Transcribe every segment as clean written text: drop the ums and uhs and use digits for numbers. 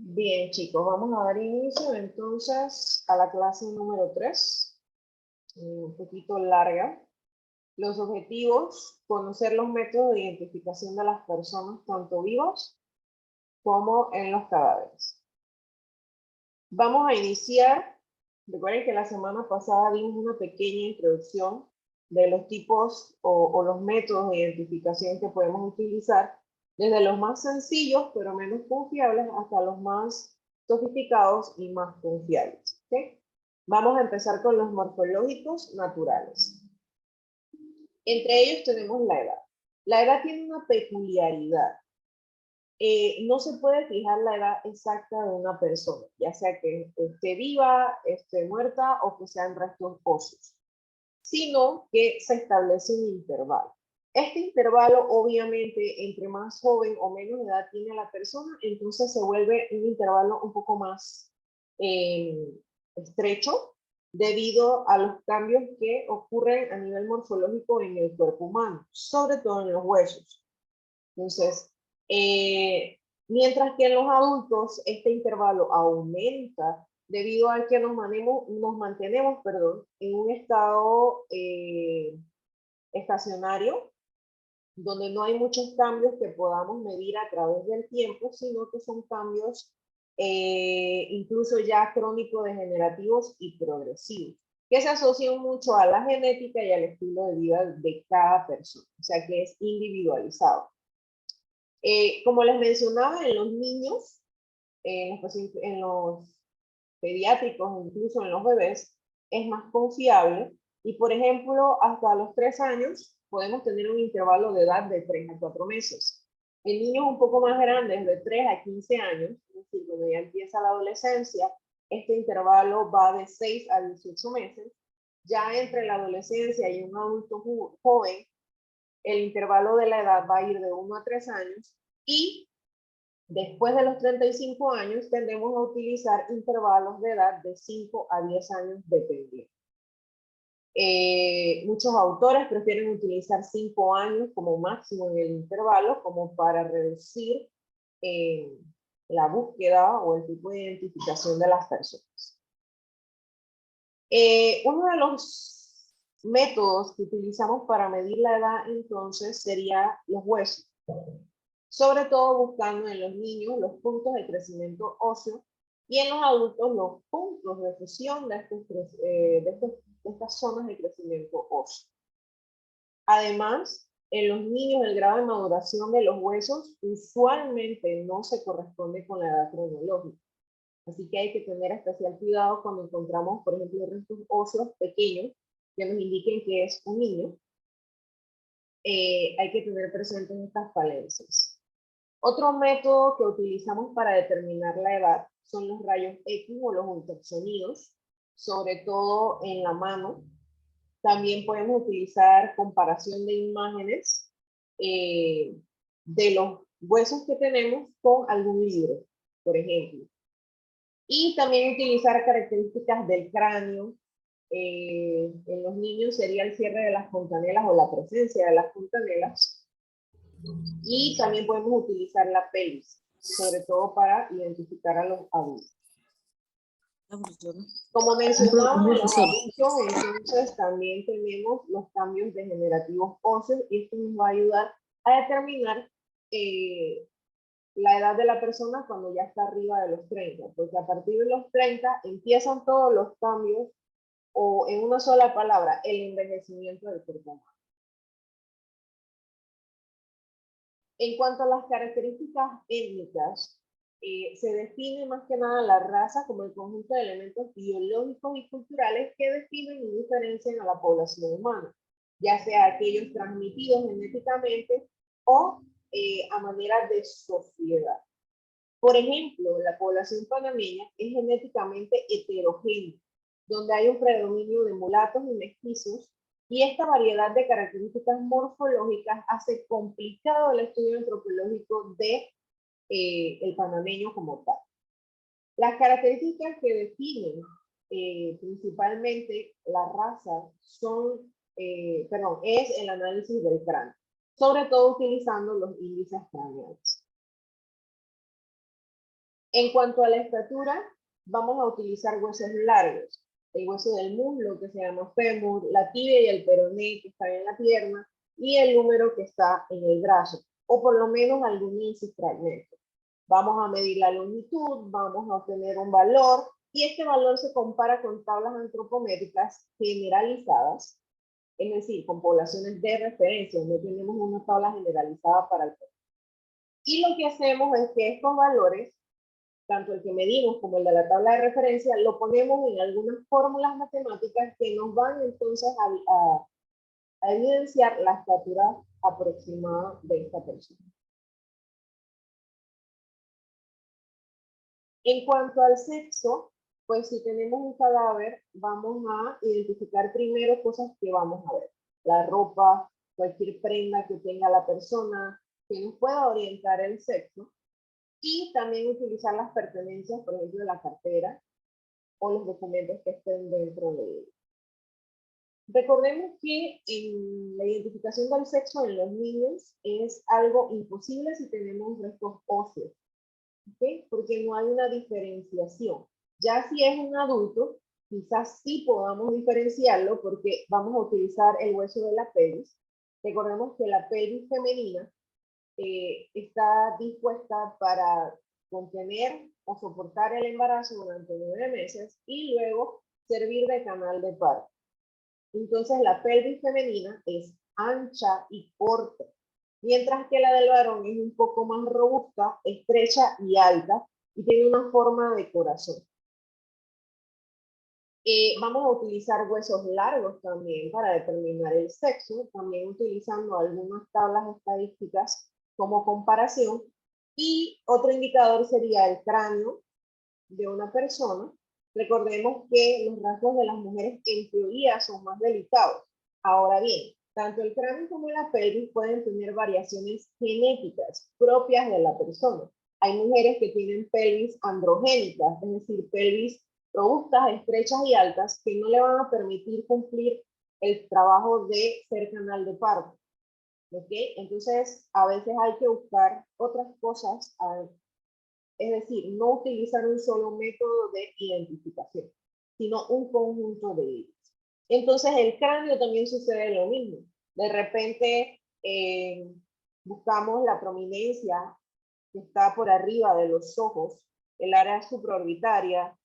Bien, chicos, vamos a dar inicio entonces a la clase número 3, un poquito larga. Los objetivos: conocer los métodos de identificación de las personas, tanto vivos como en los cadáveres. Vamos a iniciar. Recuerden que la semana pasada dimos una pequeña introducción de los tipos o los métodos de identificación que podemos utilizar, desde los más sencillos pero menos confiables hasta los más sofisticados y más confiables. ¿Okay? Vamos a empezar con los morfológicos naturales. Entre ellos tenemos la edad. La edad tiene una peculiaridad. No se puede fijar la edad exacta de una persona, ya sea que esté viva, esté muerta o que sean restos óseos, sino que se establece un intervalo. Este intervalo, obviamente, entre más joven o menos edad tiene la persona, entonces se vuelve un intervalo un poco más estrecho, debido a los cambios que ocurren a nivel morfológico en el cuerpo humano, sobre todo en los huesos. Entonces, mientras que en los adultos este intervalo aumenta debido a que nos mantenemos en un estado estacionario, donde no hay muchos cambios que podamos medir a través del tiempo, sino que son cambios incluso ya crónico-degenerativos y progresivos, que se asocian mucho a la genética y al estilo de vida de cada persona, o sea que es individualizado. Como les mencionaba, en los niños, en los pediátricos, incluso en los bebés, es más confiable. Y, por ejemplo, hasta los 3 años podemos tener un intervalo de edad de 3 a 4 meses. En niños un poco más grandes, de 3 a 15 años, es decir, cuando ya empieza la adolescencia, este intervalo va de 6 a 18 meses. Ya entre la adolescencia y un adulto joven, el intervalo de la edad va a ir de 1 a 3 años, y después de los 35 años tendemos a utilizar intervalos de edad de 5 a 10 años dependiendo. Muchos autores prefieren utilizar 5 años como máximo en el intervalo, como para reducir la búsqueda o el tipo de identificación de las personas. Uno de los métodos que utilizamos para medir la edad entonces sería los huesos, sobre todo buscando en los niños los puntos de crecimiento óseo y en los adultos los puntos de fusión de estas zonas de crecimiento óseo. Además, en los niños el grado de maduración de los huesos usualmente no se corresponde con la edad cronológica. Así que hay que tener especial cuidado cuando encontramos, por ejemplo, restos óseos pequeños que nos indiquen que es un niño. Hay que tener presentes estas falencias. Otro método que utilizamos para determinar la edad son los rayos X o los ultrasonidos, sobre todo en la mano. También podemos utilizar comparación de imágenes de los huesos que tenemos con algún libro, por ejemplo. Y también utilizar características del cráneo. En los niños sería el cierre de las fontanelas o la presencia de las fontanelas. Y también podemos utilizar la pelvis, sobre todo para identificar a los adultos. Como mencionaba, en los adultos, entonces también tenemos los cambios degenerativos óseos, y esto nos va a ayudar a determinar la edad de la persona cuando ya está arriba de los 30, porque a partir de los 30 empiezan todos los cambios, o en una sola palabra, el envejecimiento del cuerpo humano. En cuanto a las características étnicas, se define más que nada la raza como el conjunto de elementos biológicos y culturales que definen y diferencian a la población humana, ya sea aquellos transmitidos genéticamente o a manera de sociedad. Por ejemplo, la población panameña es genéticamente heterogénea, donde hay un predominio de mulatos y mestizos, y esta variedad de características morfológicas hace complicado el estudio antropológico de el panameño como tal. Las características que definen principalmente la raza es el análisis del cráneo, sobre todo utilizando los índices craneales. En cuanto a la estatura, vamos a utilizar huesos largos. El hueso del muslo, que se llama fémur, la tibia y el peroné, que está en la pierna, y el húmero, que está en el brazo, o por lo menos algún fragmento. Vamos a medir la longitud, vamos a obtener un valor, y este valor se compara con tablas antropométricas generalizadas, es decir, con poblaciones de referencia. No tenemos una tabla generalizada para el cuerpo. Y lo que hacemos es que estos valores, tanto el que medimos como el de la tabla de referencia, lo ponemos en algunas fórmulas matemáticas que nos van entonces a evidenciar la estatura aproximada de esta persona. En cuanto al sexo, pues si tenemos un cadáver, vamos a identificar primero cosas que vamos a ver. La ropa, cualquier prenda que tenga la persona, que nos pueda orientar el sexo. Y también utilizar las pertenencias, por ejemplo, de la cartera o los documentos que estén dentro de él. Recordemos que en la identificación del sexo en los niños es algo imposible si tenemos restos óseos, ¿okay? Porque no hay una diferenciación. Ya si es un adulto, quizás sí podamos diferenciarlo porque vamos a utilizar el hueso de la pelvis. Recordemos que la pelvis femenina está dispuesta para contener o soportar el embarazo durante 9 meses y luego servir de canal de parto. Entonces la pelvis femenina es ancha y corta, mientras que la del varón es un poco más robusta, estrecha y alta, y tiene una forma de corazón. Vamos a utilizar huesos largos también para determinar el sexo, también utilizando algunas tablas estadísticas como comparación. Y otro indicador sería el cráneo de una persona. Recordemos que los rasgos de las mujeres en teoría son más delicados. Ahora bien, tanto el cráneo como la pelvis pueden tener variaciones genéticas propias de la persona. Hay mujeres que tienen pelvis androgénicas, es decir, pelvis robustas, estrechas y altas, que no le van a permitir cumplir el trabajo de ser canal de parto. ¿Okay? Entonces, a veces hay que buscar otras cosas, es decir, no utilizar un solo método de identificación, sino un conjunto de ellos. Entonces, el cráneo también sucede lo mismo. De repente, buscamos la prominencia que está por arriba de los ojos, el área supraorbitaria,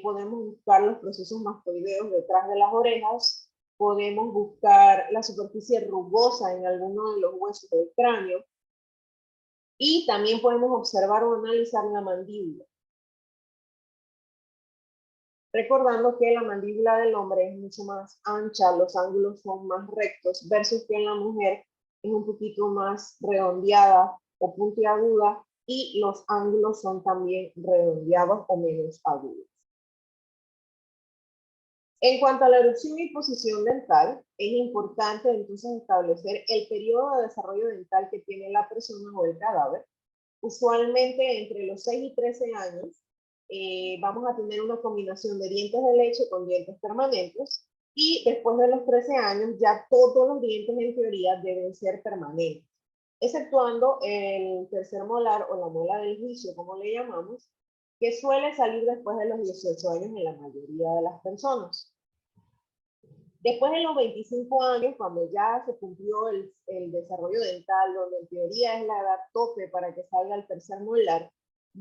podemos buscar los procesos mastoideos detrás de las orejas, podemos buscar la superficie rugosa en alguno de los huesos del cráneo, y también podemos observar o analizar la mandíbula. Recordando que la mandíbula del hombre es mucho más ancha, los ángulos son más rectos, versus que en la mujer es un poquito más redondeada o puntiaguda, y los ángulos son también redondeados o menos agudos. En cuanto a la erupción y posición dental, es importante entonces establecer el periodo de desarrollo dental que tiene la persona o el cadáver. Usualmente entre los 6 y 13 años vamos a tener una combinación de dientes de leche con dientes permanentes, y después de los 13 años ya todos los dientes en teoría deben ser permanentes, exceptuando el tercer molar o la muela del juicio, como le llamamos, que suele salir después de los 18 años en la mayoría de las personas. Después de los 25 años, cuando ya se cumplió el desarrollo dental, donde en teoría es la edad tope para que salga el tercer molar,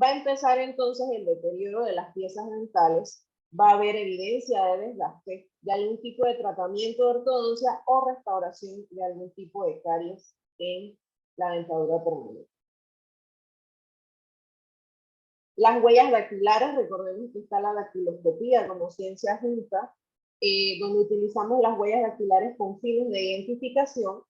va a empezar entonces el deterioro de las piezas dentales, va a haber evidencia de desgaste, de algún tipo de tratamiento de ortodoncia o restauración de algún tipo de caries en la dentadura permanente. Las huellas dactilares, recordemos que está la dactiloscopía como ciencia junta, donde utilizamos las huellas dactilares con fines de identificación,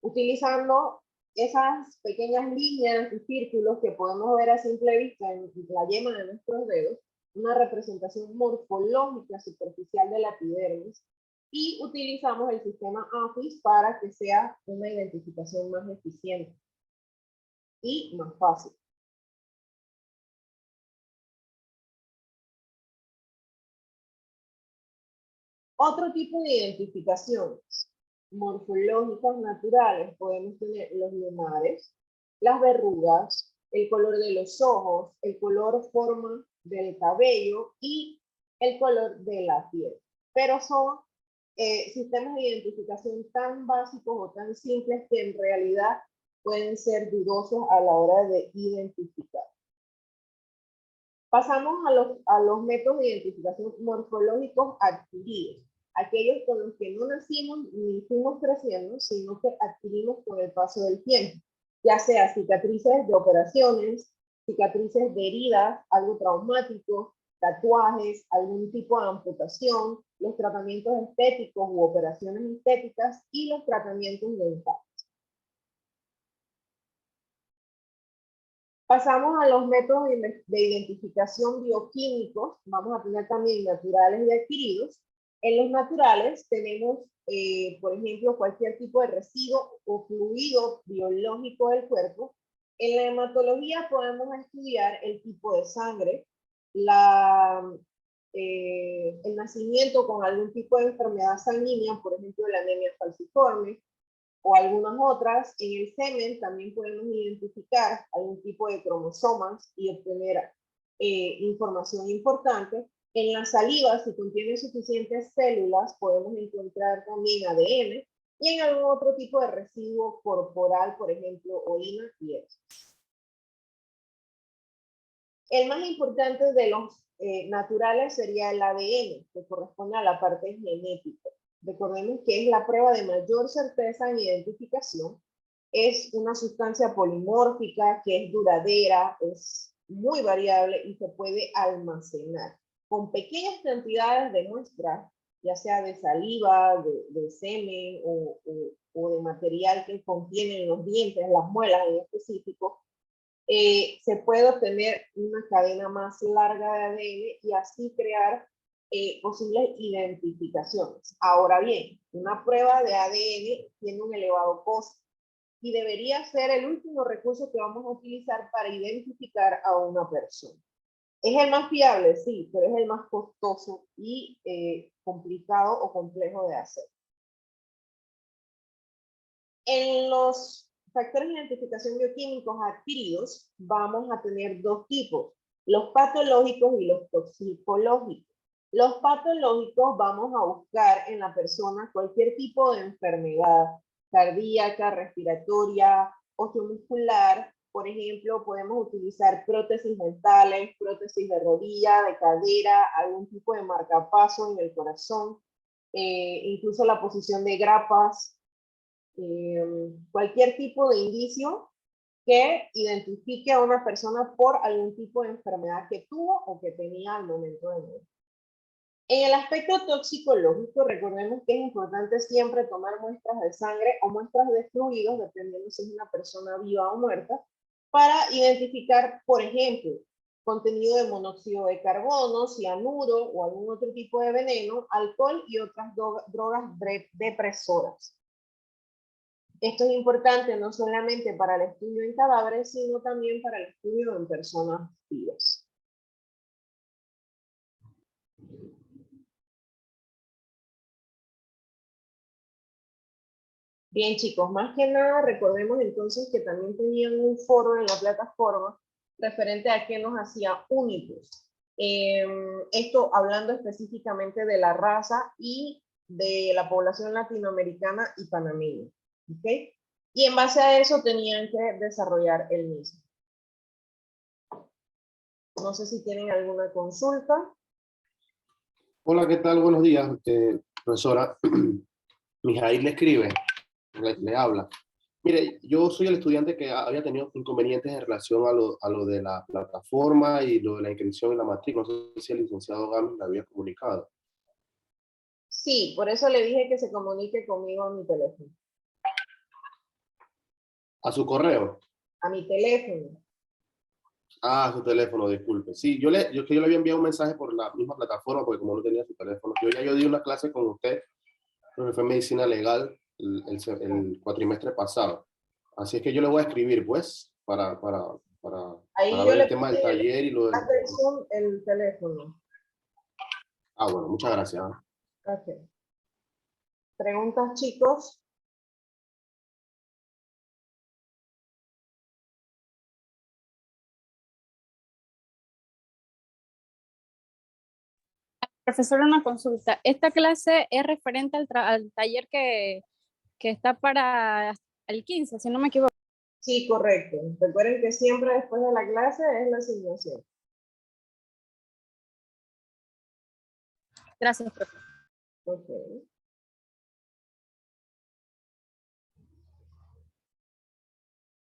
utilizando esas pequeñas líneas y círculos que podemos ver a simple vista en la yema de nuestros dedos, una representación morfológica superficial de la epidermis, y utilizamos el sistema AFIS para que sea una identificación más eficiente y más fácil. Otro tipo de identificaciones morfológicas naturales, podemos tener los lunares, las verrugas, el color de los ojos, el color forma del cabello y el color de la piel. Pero son sistemas de identificación tan básicos o tan simples que en realidad pueden ser dudosos a la hora de identificar. Pasamos a los métodos de identificación morfológicos adquiridos, aquellos con los que no nacimos ni fuimos creciendo, sino que adquirimos con el paso del tiempo, ya sea cicatrices de operaciones, cicatrices de heridas, algo traumático, tatuajes, algún tipo de amputación, los tratamientos estéticos u operaciones estéticas y los tratamientos dentales. Pasamos a los métodos de identificación bioquímicos. Vamos a tener también naturales y adquiridos. En los naturales tenemos, por ejemplo, cualquier tipo de residuo o fluido biológico del cuerpo. En la hematología podemos estudiar el tipo de sangre, el nacimiento con algún tipo de enfermedad sanguínea, por ejemplo, la anemia falciforme, o algunas otras. En el semen también podemos identificar algún tipo de cromosomas y obtener información importante. En la saliva, si contiene suficientes células, podemos encontrar también ADN y en algún otro tipo de residuo corporal, por ejemplo, orina y heces. El más importante de los naturales sería el ADN, que corresponde a la parte genética. Recordemos que es la prueba de mayor certeza en identificación. Es una sustancia polimórfica que es duradera, es muy variable y se puede almacenar. Con pequeñas cantidades de muestras, ya sea de saliva, de semen o de material que contienen los dientes, las muelas en específico, se puede obtener una cadena más larga de ADN y así crear posibles identificaciones. Ahora bien, una prueba de ADN tiene un elevado costo y debería ser el último recurso que vamos a utilizar para identificar a una persona. ¿Es el más fiable? Sí, pero es el más costoso y complicado o complejo de hacer. En los factores de identificación bioquímicos adquiridos, vamos a tener dos tipos, los patológicos y los toxicológicos. Los patológicos vamos a buscar en la persona cualquier tipo de enfermedad cardíaca, respiratoria, osteomuscular. Por ejemplo, podemos utilizar prótesis dentales, prótesis de rodilla, de cadera, algún tipo de marcapaso en el corazón, incluso la posición de grapas, cualquier tipo de indicio que identifique a una persona por algún tipo de enfermedad que tuvo o que tenía al momento de morir. En el aspecto toxicológico, recordemos que es importante siempre tomar muestras de sangre o muestras de fluidos, dependiendo si es una persona viva o muerta, para identificar, por ejemplo, contenido de monóxido de carbono, cianuro o algún otro tipo de veneno, alcohol y otras drogas depresoras. Esto es importante no solamente para el estudio en cadáveres, sino también para el estudio en personas vivas. Bien, chicos, más que nada recordemos entonces que también tenían un foro en la plataforma referente a qué nos hacía únicos. Esto hablando específicamente de la raza y de la población latinoamericana y panameña. ¿Okay? Y en base a eso tenían que desarrollar el mismo. No sé si tienen alguna consulta. Hola, ¿qué tal? Buenos días, profesora. Mijail le escribe, le habla. Mire, yo soy el estudiante que había tenido inconvenientes en relación a lo de la plataforma y lo de la inscripción en la matrícula. No sé si el licenciado Gámez me había comunicado. Sí, por eso le dije que se comunique conmigo a mi teléfono. ¿A su correo? A mi teléfono. Ah, su teléfono, disculpe. Sí, yo le había enviado un mensaje por la misma plataforma, porque como no tenía su teléfono, yo di una clase con usted, pero fue medicina legal el cuatrimestre pasado. Así es que yo le voy a escribir, pues, para Ahí yo ver el le tema del puse taller y lo del... atención el teléfono. Ah, bueno, muchas gracias. Ok. ¿Preguntas, chicos? Profesora, una consulta. ¿Esta clase es referente al taller que está para el 15, si no me equivoco? Sí, correcto. Recuerden que siempre después de la clase es la asignación. Gracias, profesora. Ok.